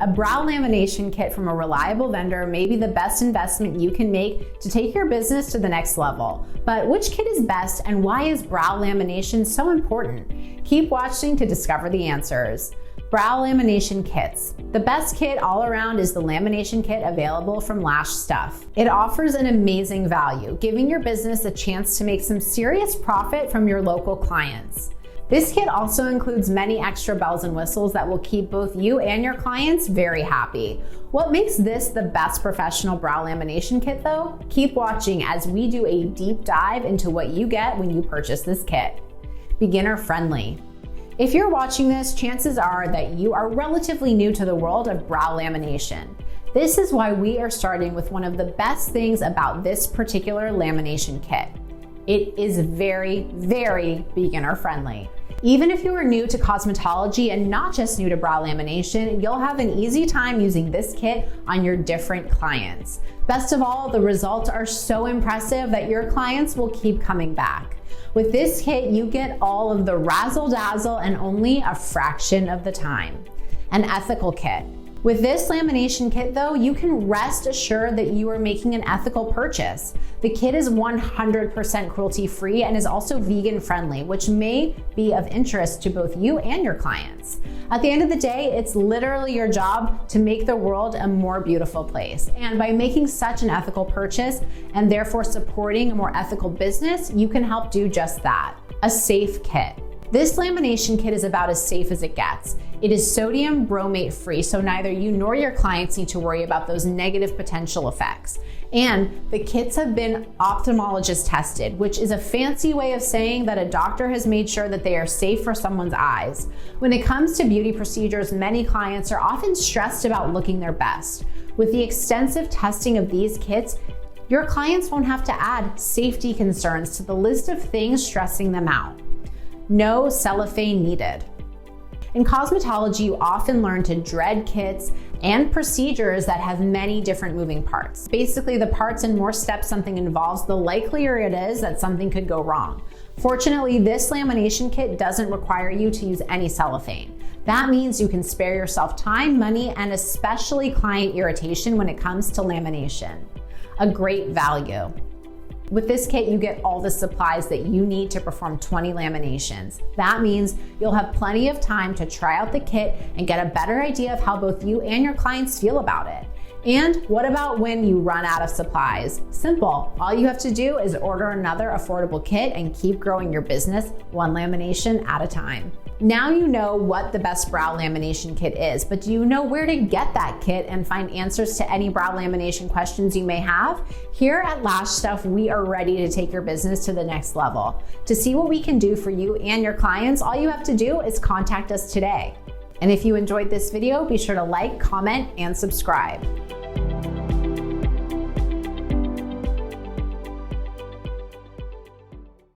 A brow lamination kit from a reliable vendor may be the best investment you can make to take your business to the next level. But which kit is best, and why is brow lamination so important? Keep watching to discover the answers. Brow lamination kits. The best kit all around is the lamination kit available from Lash Stuff. It offers an amazing value, giving your business a chance to make some serious profit from your local clients. This kit also includes many extra bells and whistles that will keep both you and your clients very happy. What makes this the best professional brow lamination kit though? Keep watching as we do a deep dive into what you get when you purchase this kit. Beginner friendly. If you're watching this, chances are that you are relatively new to the world of brow lamination. This is why we are starting with one of the best things about this particular lamination kit. It is very, very beginner friendly. Even if you are new to cosmetology and not just new to brow lamination, you'll have an easy time using this kit on your different clients. Best of all, the results are so impressive that your clients will keep coming back. With this kit, you get all of the razzle dazzle and only a fraction of the time. An ethical kit. With this lamination kit though, you can rest assured that you are making an ethical purchase. The kit is 100% cruelty-free and is also vegan-friendly, which may be of interest to both you and your clients. At the end of the day, it's literally your job to make the world a more beautiful place. And by making such an ethical purchase and therefore supporting a more ethical business, you can help do just that. A safe kit. This lamination kit is about as safe as it gets. It is sodium bromate free, so neither you nor your clients need to worry about those negative potential effects. And the kits have been ophthalmologist tested, which is a fancy way of saying that a doctor has made sure that they are safe for someone's eyes. When it comes to beauty procedures, many clients are often stressed about looking their best. With the extensive testing of these kits, your clients won't have to add safety concerns to the list of things stressing them out. No cellophane needed. In cosmetology, you often learn to dread kits and procedures that have many different moving parts. Basically, the parts and more steps something involves, the likelier it is that something could go wrong. Fortunately, this lamination kit doesn't require you to use any cellophane. That means you can spare yourself time, money, and especially client irritation when it comes to lamination. A great value. With this kit, you get all the supplies that you need to perform 20 laminations. That means you'll have plenty of time to try out the kit and get a better idea of how both you and your clients feel about it. And what about when you run out of supplies? Simple. All you have to do is order another affordable kit and keep growing your business one lamination at a time. Now you know what the best brow lamination kit is, but do you know where to get that kit and find answers to any brow lamination questions you may have? Here at Lash Stuff, we are ready to take your business to the next level. To see what we can do for you and your clients, all you have to do is contact us today. And if you enjoyed this video, be sure to like, comment, and subscribe.